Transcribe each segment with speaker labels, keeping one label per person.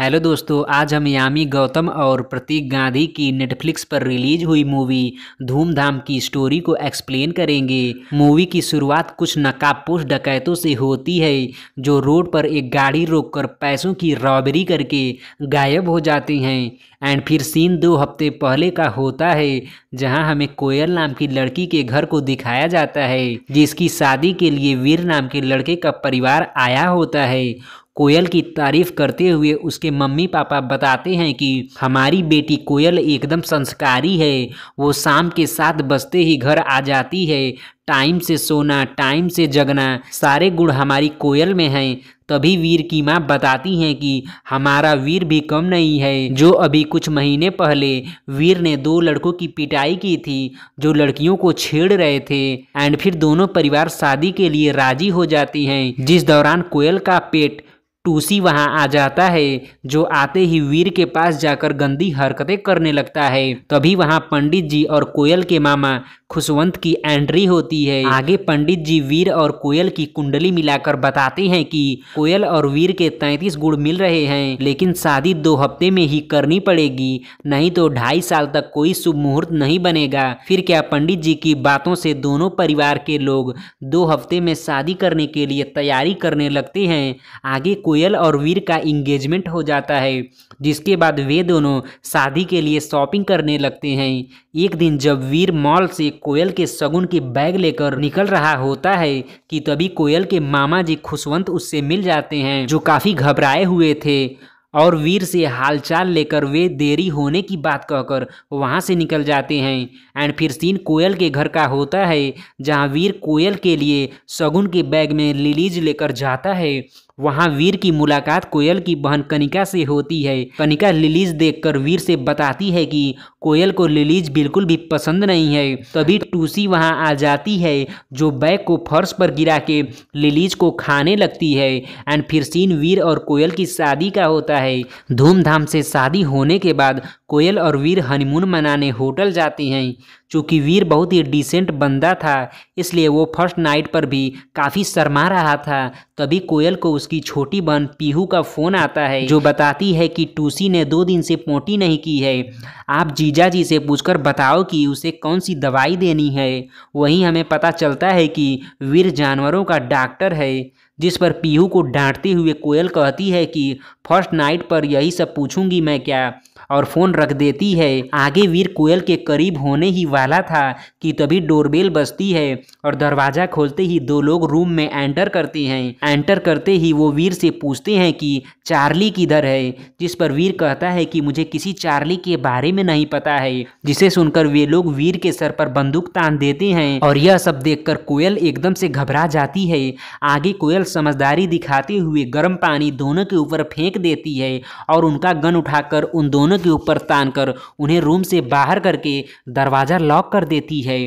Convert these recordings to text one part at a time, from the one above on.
Speaker 1: Hello दोस्तों, आज हम यामी गौतम और प्रतीक गांधी की नेटफ्लिक्स पर रिलीज हुई मूवी धूमधाम की स्टोरी को एक्सप्लेन करेंगे। मूवी की शुरुआत कुछ नकाबपोश डकैतों से होती है जो रोड पर एक गाड़ी रोककर पैसों की रॉबरी करके गायब हो जाते हैं। एंड फिर सीन 2 हफ्ते पहले का होता है जहां हमें कोयल नाम की लड़की के घर को दिखाया जाता है जिसकी शादी के लिए वीर नाम के लड़के का परिवार आया होता है। कोयल की तारीफ करते हुए उसके मम्मी पापा बताते हैं कि हमारी बेटी कोयल एकदम संस्कारी है। वो शाम के 7 बजते ही घर आ जाती है। टाइम से सोना, टाइम से जगना, सारे गुण हमारी कोयल में हैं। तभी वीर की माँ बताती हैं कि हमारा वीर भी कम नहीं है। जो अभी कुछ महीने पहले वीर ने 2 लड़कों की पिटाई की थी जो लड़कियों को छेड़ रहे थे। एंड फिर दोनों परिवार शादी के लिए राजी हो जाती हैं, जिस दौरान कोयल का पेट टूसी वहां आ जाता है जो आते ही वीर के पास जाकर गंदी हरकतें करने लगता है। तभी वहां पंडित जी और कोयल के मामा खुशवंत की एंट्री होती है। आगे पंडित जी वीर और कोयल की कुंडली मिलाकर बताते हैं कि कोयल और वीर के 33 गुण मिल रहे हैं, लेकिन शादी 2 हफ्ते में ही करनी पड़ेगी, नहीं तो 2.5 साल तक कोई शुभ मुहूर्त नहीं बनेगा। फिर क्या पंडित जी की बातों से दोनों परिवार के लोग 2 हफ्ते में शादी करने के लिए तैयारी करने लगते हैं। आगे कोयल और वीर का इंगेजमेंट हो जाता है, जिसके बाद वे दोनों शादी के लिए शॉपिंग करने लगते हैं। एक दिन जब वीर मॉल से कोयल के शगुन के बैग लेकर निकल रहा होता है कि तभी कोयल के मामा जी खुशवंत उससे मिल जाते हैं, जो काफ़ी घबराए हुए थे, और वीर से हालचाल लेकर वे देरी होने की बात कहकर वहां से निकल जाते हैं। एंड फिर सीन कोयल के घर का होता है जहां वीर कोयल के लिए शगुन के बैग में लिलीज लेकर जाता है। वहां वीर की मुलाकात कोयल की बहन कनिका से होती है। कनिका लिलीज देखकर वीर से बताती है कि कोयल को लिलीज बिल्कुल भी पसंद नहीं है। तभी टूसी वहां आ जाती है जो बैग को फर्श पर गिरा के लिलीज को खाने लगती है। एंड फिर सीन वीर और कोयल की शादी का होता है। धूमधाम से शादी होने के बाद कोयल और वीर हनीमून मनाने होटल जाते हैं। चूँकि वीर बहुत ही डिसेंट बंदा था, इसलिए वो फर्स्ट नाइट पर भी काफ़ी शर्मा रहा था। तभी कोयल को उसकी छोटी बहन पीहू का फ़ोन आता है जो बताती है कि टूसी ने 2 दिन से पोटी नहीं की है। आप जीजा जी से पूछकर बताओ कि उसे कौन सी दवाई देनी है। वहीं हमें पता चलता है कि वीर जानवरों का डॉक्टर है, जिस पर पीहू को डांटते हुए कोयल कहती है कि फर्स्ट नाइट पर यही सब पूछूंगी मैं क्या, और फ़ोन रख देती है। आगे वीर कोयल के करीब होने ही वाला था कि तभी डोरबेल बजती है और दरवाज़ा खोलते ही 2 लोग रूम में एंटर करते हैं। एंटर करते ही वो वीर से पूछते हैं कि चार्ली किधर है, जिस पर वीर कहता है कि मुझे किसी चार्ली के बारे में नहीं पता है। जिसे सुनकर वे लोग वीर के सर पर बंदूक तान देते हैं और यह सब देखकर कोयल एकदम से घबरा जाती है। आगे कोयल समझदारी दिखाते हुए गर्म पानी दोनों के ऊपर फेंक देती है और उनका गन उठाकर उन दोनों के ऊपर तानकर उन्हें रूम से बाहर करके दरवाजा लॉक कर देती है।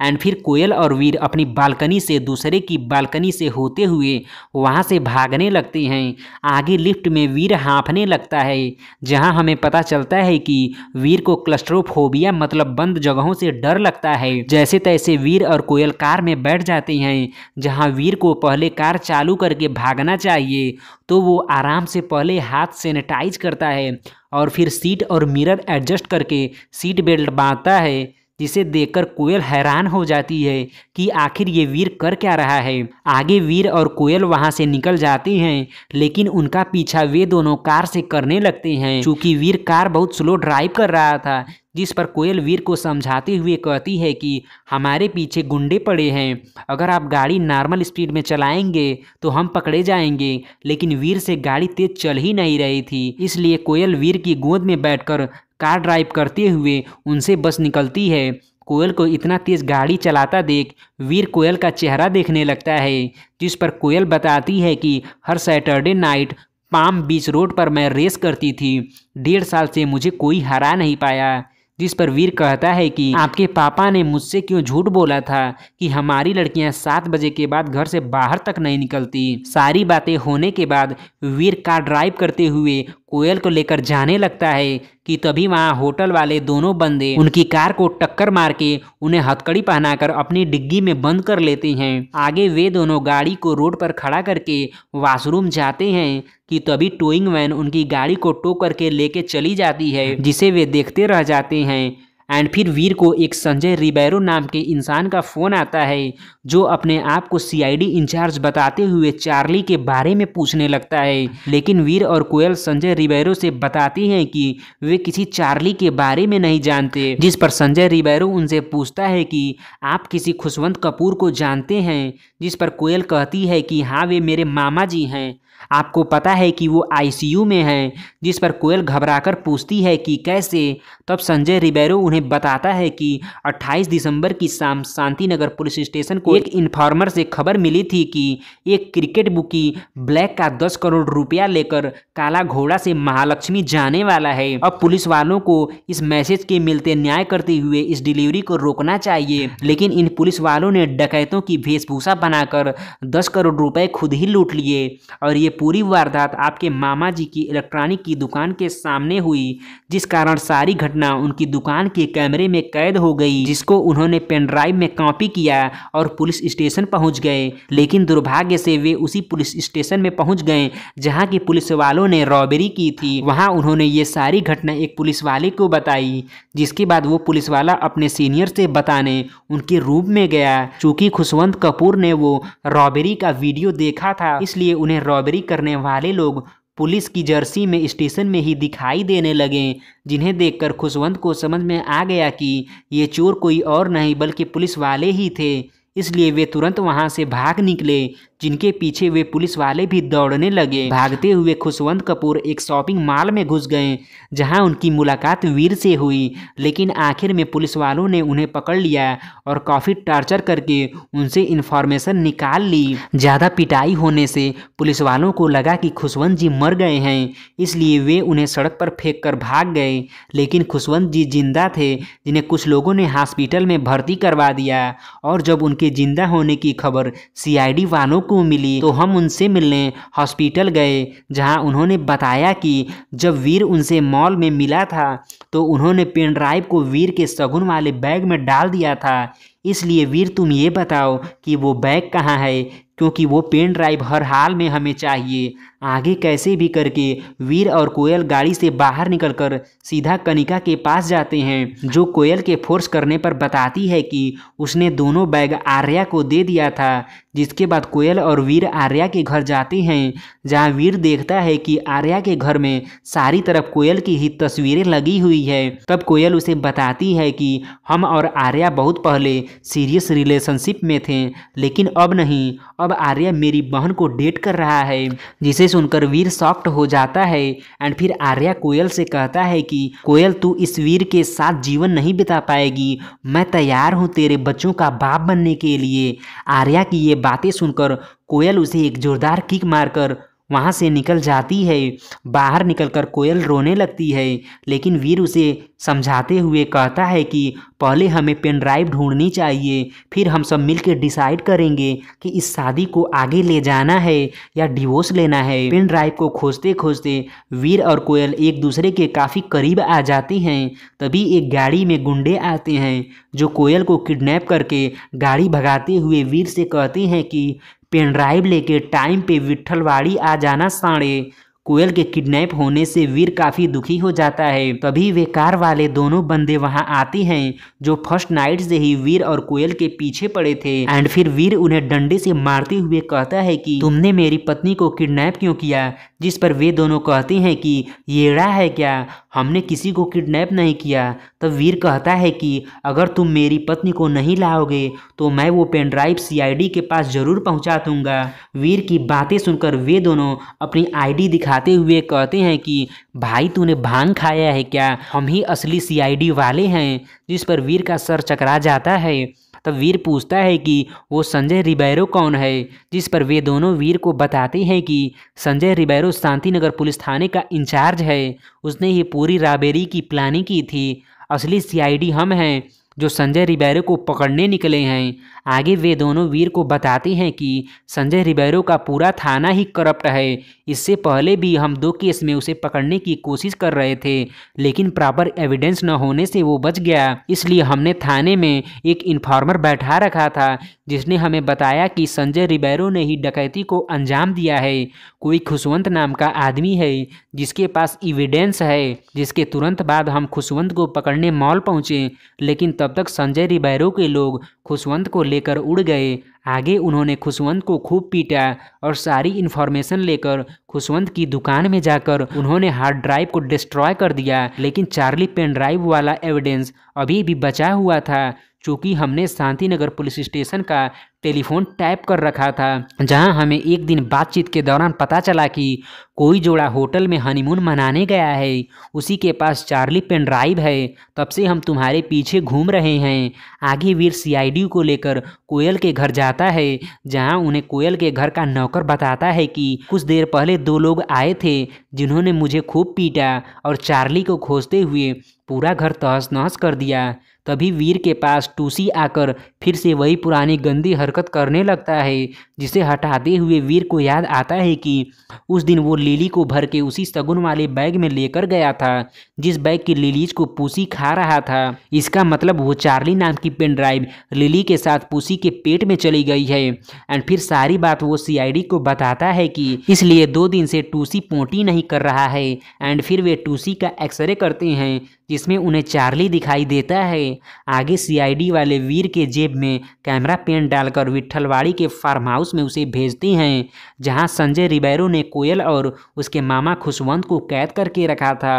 Speaker 1: एंड फिर कोयल और वीर अपनी बालकनी से दूसरे की बालकनी से होते हुए वहां से भागने लगते हैं। आगे लिफ्ट में वीर हाँफने लगता है, जहां हमें पता चलता है कि वीर को क्लस्ट्रोफोबिया मतलब बंद जगहों से डर लगता है। जैसे तैसे वीर और कोयल कार में बैठ जाते हैं, जहां वीर को पहले कार चालू करके भागना चाहिए, तो वो आराम से पहले हाथ सैनिटाइज करता है और फिर सीट और मिरर एडजस्ट करके सीट बेल्ट बांधता है, जिसे देखकर कोयल हैरान हो जाती है कि आखिर ये वीर कर क्या रहा है। आगे वीर और कोयल वहां से निकल जाते हैं, लेकिन उनका पीछा वे दोनों कार से करने लगते हैं। चूँकि वीर कार बहुत स्लो ड्राइव कर रहा था, जिस पर कोयल वीर को समझाते हुए कहती है कि हमारे पीछे गुंडे पड़े हैं, अगर आप गाड़ी नॉर्मल स्पीड में चलाएंगे तो हम पकड़े जाएंगे। लेकिन वीर से गाड़ी तेज चल ही नहीं रही थी, इसलिए कोयल वीर की गोद में बैठकर कार ड्राइव करते हुए उनसे बस निकलती है। कोयल को इतना तेज गाड़ी चलाता देख वीर कोयल का चेहरा देखने लगता है, जिस पर कोयल बताती है कि हर सैटरडे नाइट पाम बीच रोड पर मैं रेस करती थी, 1.5 साल से मुझे कोई हरा नहीं पाया। जिस पर वीर कहता है कि आपके पापा ने मुझसे क्यों झूठ बोला था कि हमारी लड़कियां 7 बजे के बाद घर से बाहर तक नहीं निकलती। सारी बातें होने के बाद वीर कार ड्राइव करते हुए कोयल को लेकर जाने लगता है कि तभी वहाँ होटल वाले दोनों बंदे उनकी कार को टक्कर मार के उन्हें हथकड़ी पहनाकर अपनी डिग्गी में बंद कर लेते हैं। आगे वे दोनों गाड़ी को रोड पर खड़ा करके वॉशरूम जाते हैं कि तभी टोइंग वैन उनकी गाड़ी को टो करके लेके चली जाती है, जिसे वे देखते रह जाते हैं। एंड फिर वीर को एक संजय रिबेरो नाम के इंसान का फ़ोन आता है, जो अपने आप को सीआईडी इंचार्ज बताते हुए चार्ली के बारे में पूछने लगता है। लेकिन वीर और कोयल संजय रिबेरो से बताती हैं कि वे किसी चार्ली के बारे में नहीं जानते, जिस पर संजय रिबेरो उनसे पूछता है कि आप किसी खुशवंत कपूर को जानते हैं, जिस पर कोयल कहती है कि हाँ, वे मेरे मामा जी हैं। आपको पता है कि वो आईसीयू में हैं, जिस पर कोयल घबराकर पूछती है कि कैसे। तब संजय रिबेरो उन्हें बताता है कि 28 दिसंबर की शाम शांतिनगर पुलिस स्टेशन को एक इन्फॉर्मर से खबर मिली थी कि एक क्रिकेट बुकी ब्लैक का 10 करोड़ रुपया लेकर काला घोड़ा से महालक्ष्मी जाने वाला है। अब पुलिस वालों को इस मैसेज के मिलते न्याय करते हुए इस डिलीवरी को रोकना चाहिए, लेकिन इन पुलिस वालों ने डकैतों की वेशभूषा बनाकर 10 करोड़ रुपए खुद ही लूट लिए। और ये पूरी वारदात आपके मामा जी की इलेक्ट्रॉनिक की दुकान के सामने हुई, जिस कारण सारी घटना उनकी दुकान के कैमरे में कैद हो गई, जिसको उन्होंने पेन ड्राइव में कॉपी किया और पुलिस स्टेशन पहुंच गए। लेकिन दुर्भाग्य से वे उसी पुलिस स्टेशन में पहुंच गए जहां की पुलिस वालों ने रॉबरी की थी। वहां उन्होंने ये सारी घटना एक पुलिस वाले को बताई, जिसके बाद वो पुलिस वाला अपने सीनियर से बताने उनके रूम में गया। चूंकि खुशवंत कपूर ने वो रॉबरी का वीडियो देखा था, इसलिए उन्हें रॉबरी करने वाले लोग पुलिस की जर्सी में स्टेशन में ही दिखाई देने लगे, जिन्हें देखकर खुशवंत को समझ में आ गया कि ये चोर कोई और नहीं बल्कि पुलिस वाले ही थे। इसलिए वे तुरंत वहां से भाग निकले, जिनके पीछे वे पुलिस वाले भी दौड़ने लगे। भागते हुए खुशवंत कपूर एक शॉपिंग मॉल में घुस गए, जहां उनकी मुलाकात वीर से हुई। लेकिन आखिर में पुलिस वालों ने उन्हें पकड़ लिया और काफ़ी टॉर्चर करके उनसे इन्फॉर्मेशन निकाल ली। ज़्यादा पिटाई होने से पुलिस वालों को लगा कि खुशवंत जी मर गए हैं, इसलिए वे उन्हें सड़क पर फेंक कर भाग गए। लेकिन खुशवंत जी जिंदा थे, जिन्हें कुछ लोगों ने हॉस्पिटल में भर्ती करवा दिया। और जब उनके जिंदा होने की खबर सीआईडी वालों को मिली तो हम उनसे मिलने हॉस्पिटल गए, जहां उन्होंने बताया कि जब वीर उनसे मॉल में मिला था तो उन्होंने पेन ड्राइव को वीर के शगुन वाले बैग में डाल दिया था। इसलिए वीर, तुम ये बताओ कि वो बैग कहाँ है, क्योंकि वो पेन ड्राइव हर हाल में हमें चाहिए। आगे कैसे भी करके वीर और कोयल गाड़ी से बाहर निकलकर सीधा कनिका के पास जाते हैं, जो कोयल के फोर्स करने पर बताती है कि उसने दोनों बैग आर्या को दे दिया था। जिसके बाद कोयल और वीर आर्या के घर जाते हैं, जहां वीर देखता है कि आर्या के घर में सारी तरफ कोयल की ही तस्वीरें लगी हुई है। तब कोयल उसे बताती है कि हम और आर्या बहुत पहले सीरियस रिलेशनशिप में थे, लेकिन अब नहीं, अब आर्या मेरी बहन को डेट कर रहा है। जिसे सुनकर वीर शॉक्ड हो जाता है। एंड फिर आर्या कोयल से कहता है कि कोयल, तू इस वीर के साथ जीवन नहीं बिता पाएगी, मैं तैयार हूँ तेरे बच्चों का बाप बनने के लिए। आर्या की ये बातें सुनकर कोयल उसे एक जोरदार किक मारकर वहाँ से निकल जाती है। बाहर निकलकर कोयल रोने लगती है, लेकिन वीर उसे समझाते हुए कहता है कि पहले हमें पेन ड्राइव ढूंढनी चाहिए, फिर हम सब मिलकर डिसाइड करेंगे कि इस शादी को आगे ले जाना है या डिवोर्स लेना है। पेन ड्राइव को खोजते खोजते वीर और कोयल एक दूसरे के काफ़ी करीब आ जाते हैं। तभी एक गाड़ी में गुंडे आते हैं, जो कोयल को किडनैप करके गाड़ी भगाते हुए वीर से कहते हैं कि पेन ड्राइव लेके टाइम पे विट्ठलवाड़ी आ जाना साढ़े। कोयल के किडनैप होने से वीर काफ़ी दुखी हो जाता है। तभी वे कार वाले दोनों बंदे वहां आते हैं, जो फर्स्ट नाइट से ही वीर और कोयल के पीछे पड़े थे। एंड फिर वीर उन्हें डंडे से मारते हुए कहता है कि तुमने मेरी पत्नी को किडनैप क्यों किया, जिस पर वे दोनों कहते हैं कि येड़ा है क्या, हमने किसी को किडनैप नहीं किया। तब वीर कहता है कि अगर तुम मेरी पत्नी को नहीं लाओगे तो मैं वो पेन ड्राइव सीआईडी के पास जरूर पहुंचा दूंगा। वीर की बातें सुनकर वे दोनों अपनी आईडी दिखाते हुए कहते हैं कि भाई, तूने भांग खाया है क्या, हम ही असली सीआईडी वाले हैं। जिस पर वीर का सर चकरा जाता है। तब वीर पूछता है कि वो संजय रिबेरो कौन है, जिस पर वे दोनों वीर को बताते हैं कि संजय रिबेरो शांतिनगर पुलिस थाने का इंचार्ज है, उसने ही पूरी रॉबरी की प्लानिंग की थी, असली सीआईडी हम हैं। जो संजय रिबेरो को पकड़ने निकले हैं। आगे वे दोनों वीर को बताते हैं कि संजय रिबेरो का पूरा थाना ही करप्ट है। इससे पहले भी हम 2 केस में उसे पकड़ने की कोशिश कर रहे थे, लेकिन प्रॉपर एविडेंस न होने से वो बच गया। इसलिए हमने थाने में एक इन्फॉर्मर बैठा रखा था, जिसने हमें बताया कि संजय रिबेरो ने ही डकैती को अंजाम दिया है। कोई खुशवंत नाम का आदमी है जिसके पास एविडेंस है। जिसके तुरंत बाद हम खुशवंत को पकड़ने मॉल पहुंचे, लेकिन तब तक संजय रिबेरो के लोग खुशवंत को लेकर उड़ गए। आगे उन्होंने खुशवंत को खूब पीटा और सारी इन्फॉर्मेशन लेकर खुशवंत की दुकान में जाकर उन्होंने हार्ड ड्राइव को डिस्ट्रॉय कर दिया। लेकिन चार्ली पेन ड्राइव वाला एविडेंस अभी भी बचा हुआ था, चूँकि हमने शांतिनगर पुलिस स्टेशन का टेलीफोन टैप कर रखा था, जहां हमें एक दिन बातचीत के दौरान पता चला कि कोई जोड़ा होटल में हनीमून मनाने गया है, उसी के पास चार्ली पेन ड्राइव है। तब से हम तुम्हारे पीछे घूम रहे हैं। आगे वीर सीआईडी को लेकर कोयल के घर जाता है, जहां उन्हें कोयल के घर का नौकर बताता है कि कुछ देर पहले 2 लोग आए थे जिन्होंने मुझे खूब पीटा और चार्ली को खोजते हुए पूरा घर तहस नहस कर दिया। तभी वीर के पास टूसी आकर फिर से वही पुरानी गंदी हरकत करने लगता है, जिसे हटाते हुए वीर को याद आता है कि उस दिन वो लिली को भर के उसी सगुन वाले बैग में लेकर गया था, जिस बैग की लिलीज को पूसी खा रहा था। इसका मतलब वो चार्ली नाम की पेन ड्राइव लिली के साथ पूसी के पेट में चली गई है। एंड फिर सारी बात वो सीआईडी को बताता है कि इसलिए 2 दिन से टूसी पोटी नहीं कर रहा है। एंड फिर वे टूसी का एक्सरे करते हैं, जिसमें उन्हें चार्ली दिखाई देता है। आगे सीआईडी वाले वीर के जेब में कैमरा पेन डालकर विट्ठलवाड़ी के फार्म हाउस में उसे भेजते हैं, जहां संजय रिबेरो ने कोयल और उसके मामा खुशवंत को कैद करके रखा था।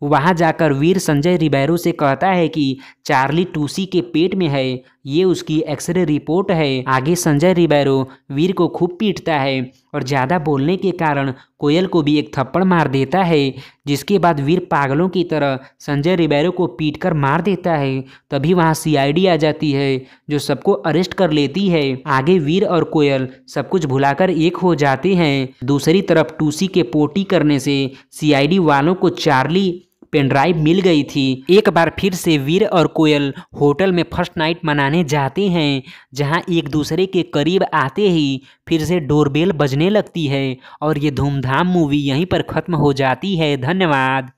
Speaker 1: वहां जाकर वीर संजय रिबेरो से कहता है कि चार्ली टूसी के पेट में है, ये उसकी एक्सरे रिपोर्ट है। आगे संजय रिबेरो वीर को खूब पीटता है और ज़्यादा बोलने के कारण कोयल को भी एक थप्पड़ मार देता है, जिसके बाद वीर पागलों की तरह संजय रिबेरो को पीटकर मार देता है। तभी वहां सीआईडी आ जाती है, जो सबको अरेस्ट कर लेती है। आगे वीर और कोयल सब कुछ भुलाकर एक हो जाते हैं। दूसरी तरफ टूसी के पोटी करने से सीआईडी वालों को चार्ली पेनड्राइव मिल गई थी। एक बार फिर से वीर और कोयल होटल में फर्स्ट नाइट मनाने जाते हैं, जहां एक दूसरे के करीब आते ही फिर से डोरबेल बजने लगती है और ये धूमधाम मूवी यहीं पर ख़त्म हो जाती है। धन्यवाद।